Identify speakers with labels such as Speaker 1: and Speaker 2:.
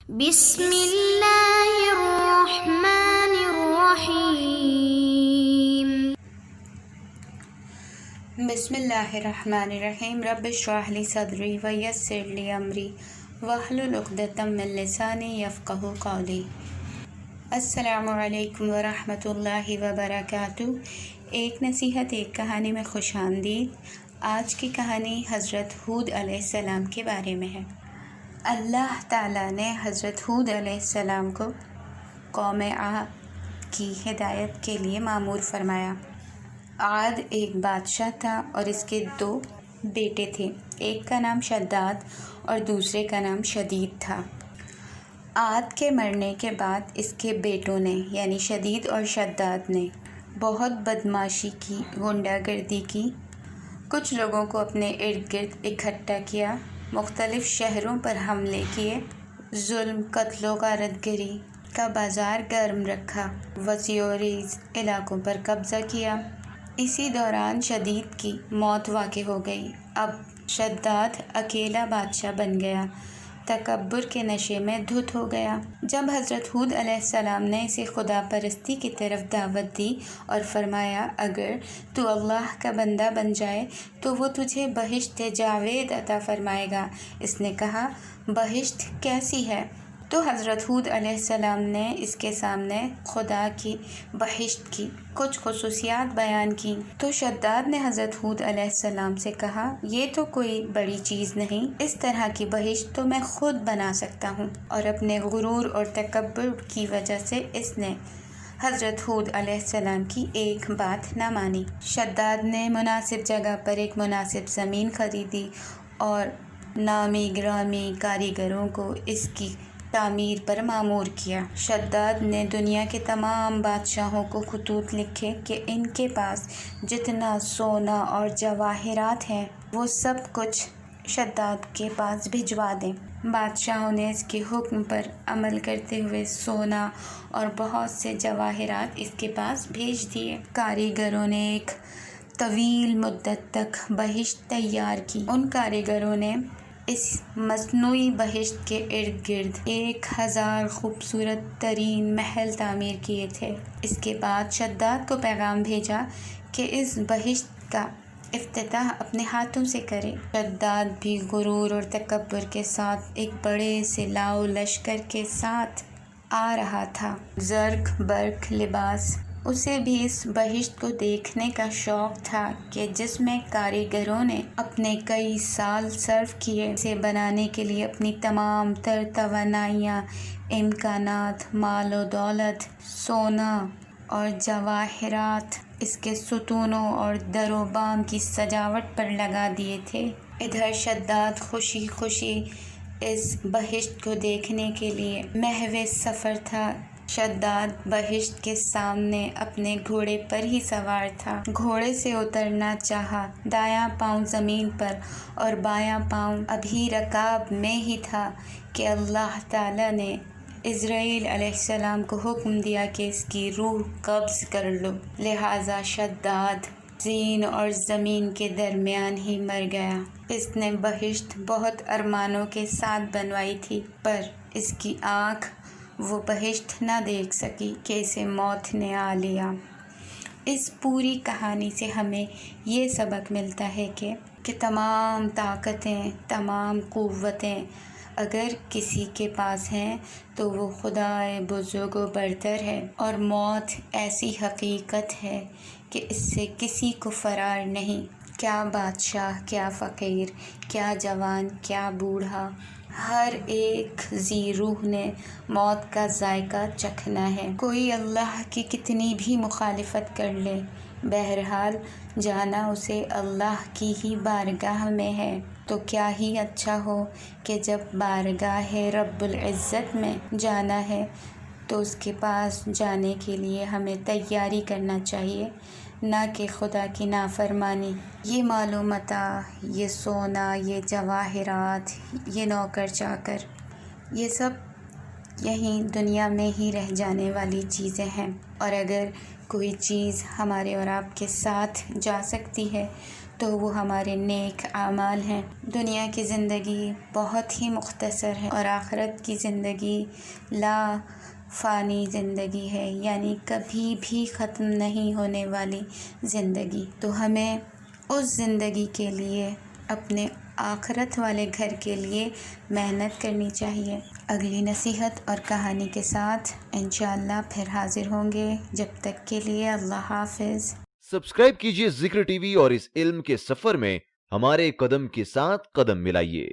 Speaker 1: بسم اللہ الرحمن الرحیم۔
Speaker 2: بسم اللہ الرحمن الرحیم۔ رب اشرح لی صدری ویسر لی امری واحلل عقدۃ من لسانی یفقہوا قولی۔ السلام علیکم ورحمۃ اللہ وبرکاتہ۔ ایک نصیحت ایک کہانی میں خوش آمدید۔ آج کی کہانی حضرت ہود علیہ السلام کے بارے میں ہے۔ اللہ تعالیٰ نے حضرت ہود علیہ السلام کو قوم عاد کی ہدایت کے لیے مأمور فرمایا۔ عاد ایک بادشاہ تھا اور اس کے 2 بیٹے تھے، ایک کا نام شداد اور دوسرے کا نام شدید تھا۔ عاد کے مرنے کے بعد اس کے بیٹوں نے یعنی شدید اور شداد نے بہت بدمعاشی کی، غنڈہ گردی کی، کچھ لوگوں کو اپنے ارد گرد اکٹھا کیا، مختلف شہروں پر حملے کیے، ظلم، قتل و غارت گری کا بازار گرم رکھا، وسیع و عریض علاقوں پر قبضہ کیا۔ اسی دوران شدید کی موت واقع ہو گئی۔ اب شداد اکیلا بادشاہ بن گیا، تکبر کے نشے میں دھت ہو گیا۔ جب حضرت ہود علیہ السلام نے اسے خدا پرستی کی طرف دعوت دی اور فرمایا اگر تو اللہ کا بندہ بن جائے تو وہ تجھے بہشت جاوید عطا فرمائے گا، اس نے کہا بہشت کیسی ہے؟ تو حضرت ہود علیہ السلام نے اس کے سامنے خدا کی بہشت کی کچھ خصوصیات بیان کی۔ تو شداد نے حضرت ہود علیہ السلام سے کہا یہ تو کوئی بڑی چیز نہیں، اس طرح کی بہشت تو میں خود بنا سکتا ہوں، اور اپنے غرور اور تکبر کی وجہ سے اس نے حضرت ہود علیہ السلام کی ایک بات نہ مانی۔ شداد نے مناسب جگہ پر ایک مناسب زمین خریدی اور نامی گرامی کاریگروں کو اس کی تعمیر پر مأمور کیا۔ شداد نے دنیا کے تمام بادشاہوں کو خطوط لکھے کہ ان کے پاس جتنا سونا اور جواہرات ہیں وہ سب کچھ شداد کے پاس بھجوا دیں۔ بادشاہوں نے اس کے حکم پر عمل کرتے ہوئے سونا اور بہت سے جواہرات اس کے پاس بھیج دیے۔ کاریگروں نے ایک طویل مدت تک بہشت تیار کی۔ ان کاریگروں نے اس مصنوعی بہشت کے ارد گرد 1000 خوبصورت ترین محل تعمیر کیے تھے۔ اس کے بعد شداد کو پیغام بھیجا کہ اس بہشت کا افتتاح اپنے ہاتھوں سے کرے۔ شداد بھی غرور اور تکبر کے ساتھ ایک بڑے سے لاؤ لشکر کے ساتھ آ رہا تھا۔ زرق برق لباس، اسے بھی اس بہشت کو دیکھنے کا شوق تھا کہ جس میں کاریگروں نے اپنے کئی سال صرف کیے۔ اسے بنانے کے لیے اپنی تمام تر توانائیاں، امکانات، مال و دولت، سونا اور جواہرات اس کے ستونوں اور در و بام کی سجاوٹ پر لگا دیے تھے۔ ادھر شداد خوشی خوشی اس بہشت کو دیکھنے کے لیے محو سفر تھا۔ شداد بہشت کے سامنے اپنے گھوڑے پر ہی سوار تھا۔ گھوڑے سے اترنا چاہا، دایاں پاؤں زمین پر اور بایاں پاؤں ابھی رکاب میں ہی تھا کہ اللہ تعالیٰ نے عزرائیل علیہ السلام کو حکم دیا کہ اس کی روح قبض کر لو، لہٰذا شداد زین اور زمین کے درمیان ہی مر گیا۔ اس نے بہشت بہت ارمانوں کے ساتھ بنوائی تھی، پر اس کی آنکھ وہ بہشت نہ دیکھ سکی کہ اسے موت نے آ لیا۔ اس پوری کہانی سے ہمیں یہ سبق ملتا ہے کہ تمام طاقتیں، تمام قوتیں اگر کسی کے پاس ہیں تو وہ خدائے بزرگ و برتر ہے، اور موت ایسی حقیقت ہے کہ اس سے کسی کو فرار نہیں۔ کیا بادشاہ، کیا فقیر، کیا جوان، کیا بوڑھا، ہر ایک ذی روح نے موت کا ذائقہ چکھنا ہے۔ کوئی اللہ کی کتنی بھی مخالفت کر لے، بہرحال جانا اسے اللہ کی ہی بارگاہ میں ہے۔ تو کیا ہی اچھا ہو کہ جب بارگاہ رب العزت میں جانا ہے تو اس کے پاس جانے کے لیے ہمیں تیاری کرنا چاہیے، نہ کہ خدا کی نافرمانی۔ یہ مال و متاع، یہ سونا، یہ جواہرات، یہ نوکر چاکر، یہ سب یہیں دنیا میں ہی رہ جانے والی چیزیں ہیں، اور اگر کوئی چیز ہمارے اور آپ کے ساتھ جا سکتی ہے تو وہ ہمارے نیک اعمال ہیں۔ دنیا کی زندگی بہت ہی مختصر ہے اور آخرت کی زندگی لا فانی زندگی ہے، یعنی کبھی بھی ختم نہیں ہونے والی زندگی۔ تو ہمیں اس زندگی کے لیے، اپنے آخرت والے گھر کے لیے محنت کرنی چاہیے۔ اگلی نصیحت اور کہانی کے ساتھ انشاءاللہ پھر حاضر ہوں گے۔ جب تک کے لیے اللہ حافظ۔
Speaker 3: سبسکرائب کیجیے ذکر ٹی وی اور اس علم کے سفر میں ہمارے قدم کے ساتھ قدم ملائیے۔